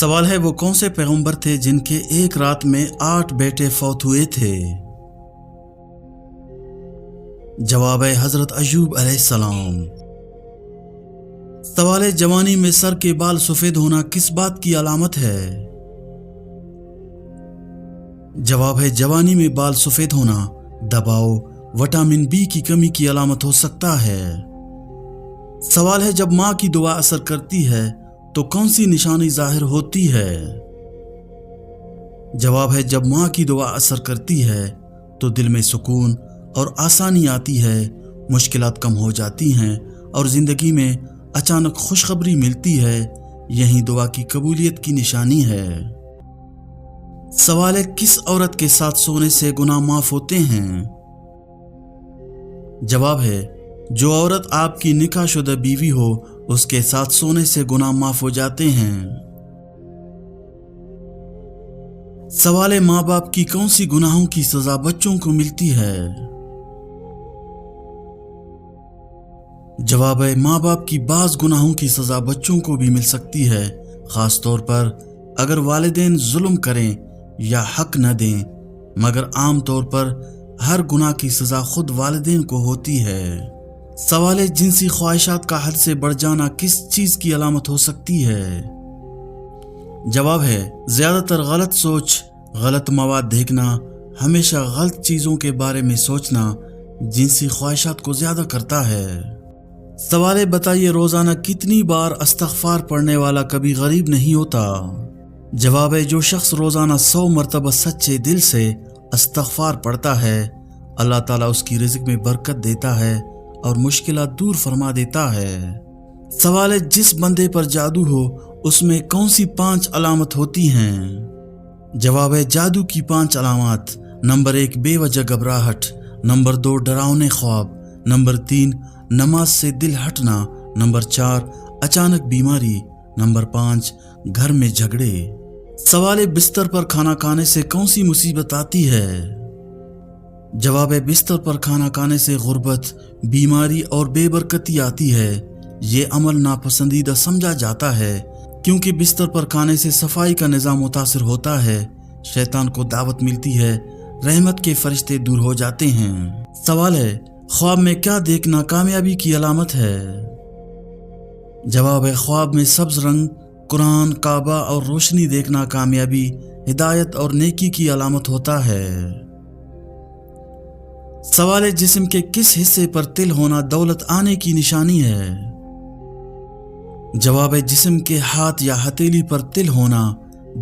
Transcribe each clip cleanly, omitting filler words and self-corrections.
سوال ہے وہ کون سے پیغمبر تھے جن کے ایک رات میں 8 بیٹے فوت ہوئے تھے؟ جواب ہے حضرت ایوب علیہ السلام۔ سوال ہے جوانی میں سر کے بال سفید ہونا کس بات کی علامت ہے؟ جواب ہے جوانی میں بال سفید ہونا دباؤ وٹامن بی کی کمی کی علامت ہو سکتا ہے۔ سوال ہے جب ماں کی دعا اثر کرتی ہے تو کون سی نشانی ظاہر ہوتی ہے؟ جواب ہے جب ماں کی دعا اثر کرتی ہے تو دل میں سکون اور آسانی آتی ہے، مشکلات کم ہو جاتی ہیں اور زندگی میں اچانک خوشخبری ملتی ہے، یہی دعا کی قبولیت کی نشانی ہے۔ سوال ہے کس عورت کے ساتھ سونے سے گناہ معاف ہوتے ہیں؟ جواب ہے جو عورت آپ کی نکاح شدہ بیوی ہو اس کے ساتھ سونے سے گناہ معاف ہو جاتے ہیں۔ سوال ہے ماں باپ کی کون سی گناہوں کی سزا بچوں کو ملتی ہے؟ جواب ہے ماں باپ کی بعض گناہوں کی سزا بچوں کو بھی مل سکتی ہے، خاص طور پر اگر والدین ظلم کریں یا حق نہ دیں، مگر عام طور پر ہر گناہ کی سزا خود والدین کو ہوتی ہے۔ سوال ہے جنسی خواہشات کا حد سے بڑھ جانا کس چیز کی علامت ہو سکتی ہے؟ جواب ہے زیادہ تر غلط سوچ، غلط مواد دیکھنا، ہمیشہ غلط چیزوں کے بارے میں سوچنا جنسی خواہشات کو زیادہ کرتا ہے۔ سوال ہے بتائیے روزانہ کتنی بار استغفار پڑھنے والا کبھی غریب نہیں ہوتا؟ جواب ہے جو شخص روزانہ 100 مرتبہ سچے دل سے استغفار پڑھتا ہے اللہ تعالیٰ اس کی رزق میں برکت دیتا ہے اور مشکلات دور فرما دیتا ہے۔ سوال ہے جس بندے پر جادو ہو اس میں کون سی 5 علامت ہوتی ہیں؟ جواب ہے جادو کی 5 علامات: نمبر 1 بے وجہ گھبراہٹ، نمبر 2 ڈراؤنے خواب، نمبر 3 نماز سے دل ہٹنا، نمبر 4 اچانک بیماری، نمبر 5 گھر میں جھگڑے۔ سوال ہے بستر پر کھانا کھانے سے کون سی مصیبت آتی ہے؟ جواب ہے بستر پر کھانا کھانے سے غربت، بیماری اور بے برکتی آتی ہے۔ یہ عمل ناپسندیدہ سمجھا جاتا ہے کیونکہ بستر پر کھانے سے صفائی کا نظام متاثر ہوتا ہے، شیطان کو دعوت ملتی ہے، رحمت کے فرشتے دور ہو جاتے ہیں۔ سوال ہے خواب میں کیا دیکھنا کامیابی کی علامت ہے؟ جواب ہے خواب میں سبز رنگ، قرآن، کعبہ اور روشنی دیکھنا کامیابی، ہدایت اور نیکی کی علامت ہوتا ہے۔ سوال ہے جسم کے کس حصے پر تل ہونا دولت آنے کی نشانی ہے؟ جواب ہے جسم کے ہاتھ یا ہتھیلی پر تل ہونا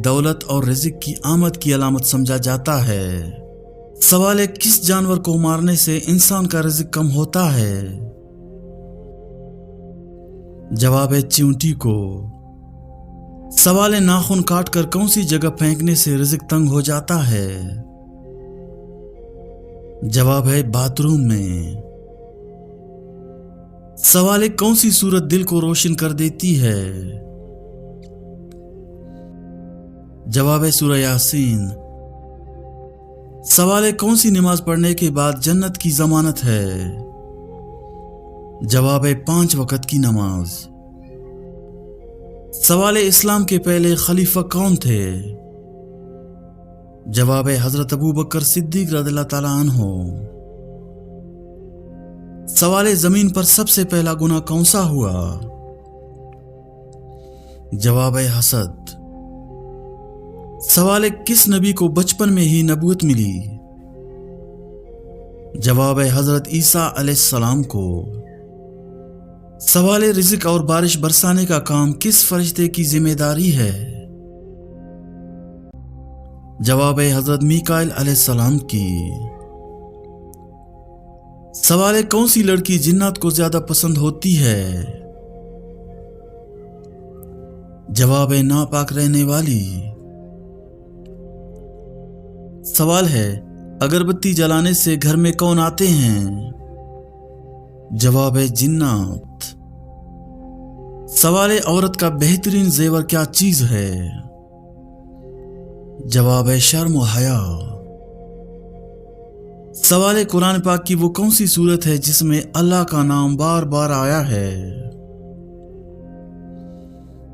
دولت اور رزق کی آمد کی علامت سمجھا جاتا ہے۔ سوال ہے کس جانور کو مارنے سے انسان کا رزق کم ہوتا ہے؟ جواب ہے چیونٹی کو۔ سوال ہے ناخن کاٹ کر کون سی جگہ پھینکنے سے رزق تنگ ہو جاتا ہے؟ جواب ہے باتھ روم میں۔ سوال ہے کون سی سورت دل کو روشن کر دیتی ہے؟ جواب ہے سورہ یاسین۔ سوال ہے کون سی نماز پڑھنے کے بعد جنت کی ضمانت ہے؟ جواب ہے 5 وقت کی نماز۔ سوال ہے اسلام کے پہلے خلیفہ کون تھے؟ جواب ہے حضرت ابو بکر صدیق رضی اللہ تعالیٰ عنہ۔ سوال ہے زمین پر سب سے پہلا گناہ کون سا ہوا؟ جواب ہے حسد۔ سوال ہے کس نبی کو بچپن میں ہی نبوت ملی؟ جواب ہے حضرت عیسیٰ علیہ السلام کو۔ سوال ہے رزق اور بارش برسانے کا کام کس فرشتے کی ذمہ داری ہے؟ جواب ہے حضرت میکائیل علیہ السلام کی۔ سوال ہے کون سی لڑکی جنات کو زیادہ پسند ہوتی ہے؟ جواب ہے ناپاک رہنے والی۔ سوال ہے اگربتی جلانے سے گھر میں کون آتے ہیں؟ جواب ہے جنات۔ سوال ہے عورت کا بہترین زیور کیا چیز ہے؟ جواب ہے شرم و حیا۔ سوال ہے قرآن پاک کی وہ کون سی سورت ہے جس میں اللہ کا نام بار بار آیا ہے؟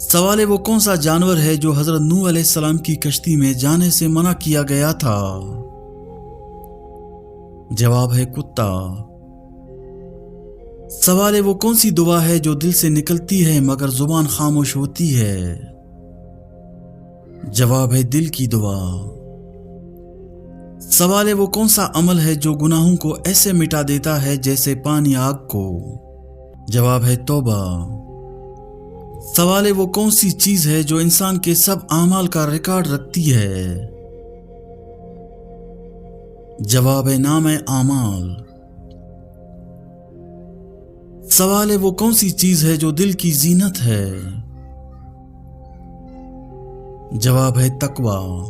سوال ہے وہ کون سا جانور ہے جو حضرت نوح علیہ السلام کی کشتی میں جانے سے منع کیا گیا تھا؟ جواب ہے کتا۔ سوال ہے وہ کون سی دعا ہے جو دل سے نکلتی ہے مگر زبان خاموش ہوتی ہے؟ جواب ہے دل کی دعا۔ سوال ہے وہ کون سا عمل ہے جو گناہوں کو ایسے مٹا دیتا ہے جیسے پانی آگ کو؟ جواب ہے توبہ۔ سوال ہے وہ کون سی چیز ہے جو انسان کے سب اعمال کا ریکارڈ رکھتی ہے؟ جواب ہے نامہ اعمال۔ سوال ہے وہ کون سی چیز ہے جو دل کی زینت ہے؟ جواب ہے تقوی۔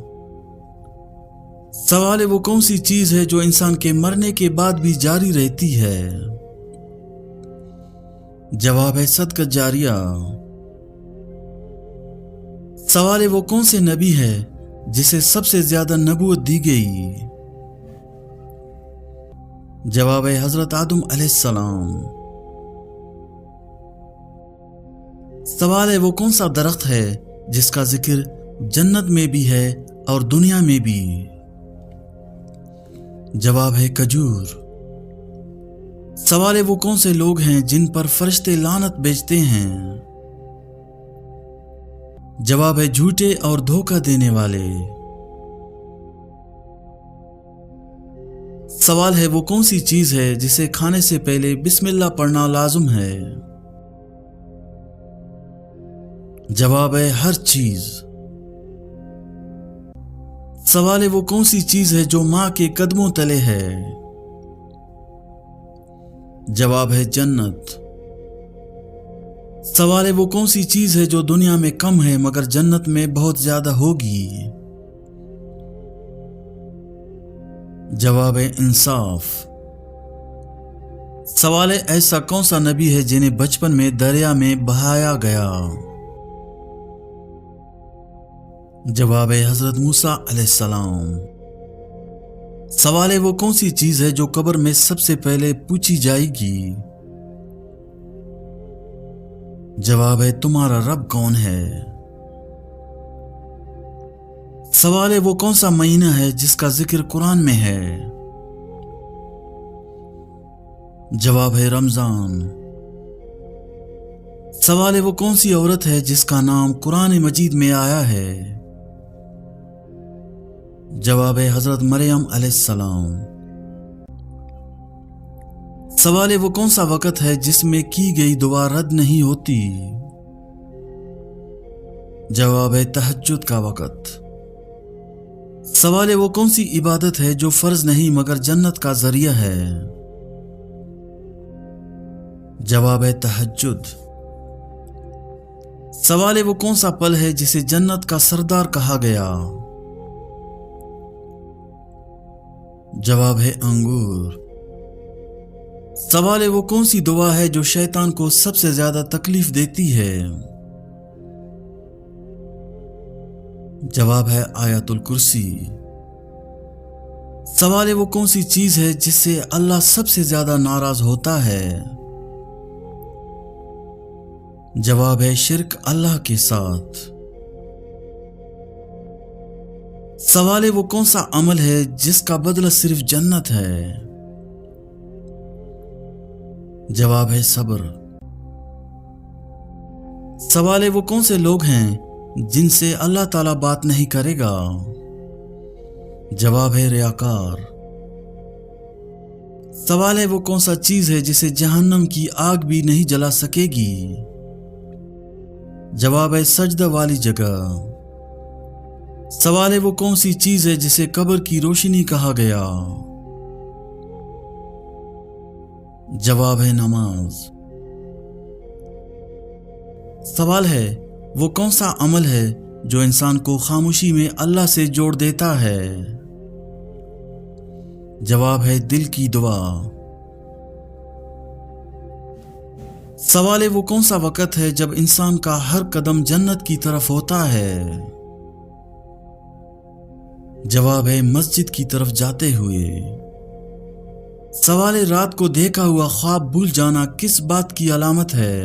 سوال ہے وہ کون سی چیز ہے جو انسان کے مرنے کے بعد بھی جاری رہتی ہے؟ جواب ہے صدقہ جاریہ۔ سوال ہے وہ کون سے نبی ہے جسے سب سے زیادہ نبوت دی گئی؟ جواب ہے حضرت آدم علیہ السلام۔ سوال ہے وہ کون سا درخت ہے جس کا ذکر جنت میں بھی ہے اور دنیا میں بھی؟ جواب ہے کھجور۔ سوال ہے وہ کون سے لوگ ہیں جن پر فرشتے لعنت بھیجتے ہیں؟ جواب ہے جھوٹے اور دھوکہ دینے والے۔ سوال ہے وہ کون سی چیز ہے جسے کھانے سے پہلے بسم اللہ پڑھنا لازم ہے؟ جواب ہے ہر چیز۔ سوال ہے وہ کون سی چیز ہے جو ماں کے قدموں تلے ہے؟ جواب ہے جنت۔ سوال ہے وہ کون سی چیز ہے جو دنیا میں کم ہے مگر جنت میں بہت زیادہ ہوگی؟ جواب ہے انصاف۔ سوال ہے ایسا کون سا نبی ہے جنہیں بچپن میں دریا میں بہایا گیا؟ جواب ہے حضرت موسیٰ علیہ السلام۔ سوال ہے وہ کون سی چیز ہے جو قبر میں سب سے پہلے پوچھی جائے گی؟ جواب ہے تمہارا رب کون ہے؟ سوال ہے وہ کون سا مہینہ ہے جس کا ذکر قرآن میں ہے؟ جواب ہے رمضان۔ سوال ہے وہ کون سی عورت ہے جس کا نام قرآن مجید میں آیا ہے؟ جواب ہے حضرت مریم علیہ السلام۔ سوال ہے وہ کون سا وقت ہے جس میں کی گئی دعا رد نہیں ہوتی؟ جواب ہے تہجد کا وقت۔ سوال ہے وہ کون سی عبادت ہے جو فرض نہیں مگر جنت کا ذریعہ ہے؟ جواب ہے تہجد۔ سوال ہے وہ کون سا پھل ہے جسے جنت کا سردار کہا گیا؟ جواب ہے انگور۔ سوال ہے وہ کون سی دعا ہے جو شیطان کو سب سے زیادہ تکلیف دیتی ہے؟ جواب ہے آیت الکرسی۔ سوال ہے وہ کون سی چیز ہے جس سے اللہ سب سے زیادہ ناراض ہوتا ہے؟ جواب ہے شرک اللہ کے ساتھ۔ سوال ہے وہ کون سا عمل ہے جس کا بدلہ صرف جنت ہے؟ جواب ہے صبر۔ سوال ہے وہ کون سے لوگ ہیں جن سے اللہ تعالیٰ بات نہیں کرے گا؟ جواب ہے ریاکار۔ سوال ہے وہ کون سا چیز ہے جسے جہنم کی آگ بھی نہیں جلا سکے گی؟ جواب ہے سجدہ والی جگہ۔ سوال ہے وہ کون سی چیز ہے جسے قبر کی روشنی کہا گیا؟ جواب ہے نماز۔ سوال ہے وہ کون سا عمل ہے جو انسان کو خاموشی میں اللہ سے جوڑ دیتا ہے؟ جواب ہے دل کی دعا۔ سوال ہے وہ کون سا وقت ہے جب انسان کا ہر قدم جنت کی طرف ہوتا ہے؟ جواب ہے مسجد کی طرف جاتے ہوئے۔ سوال ہے رات کو دیکھا ہوا خواب بھول جانا کس بات کی علامت ہے؟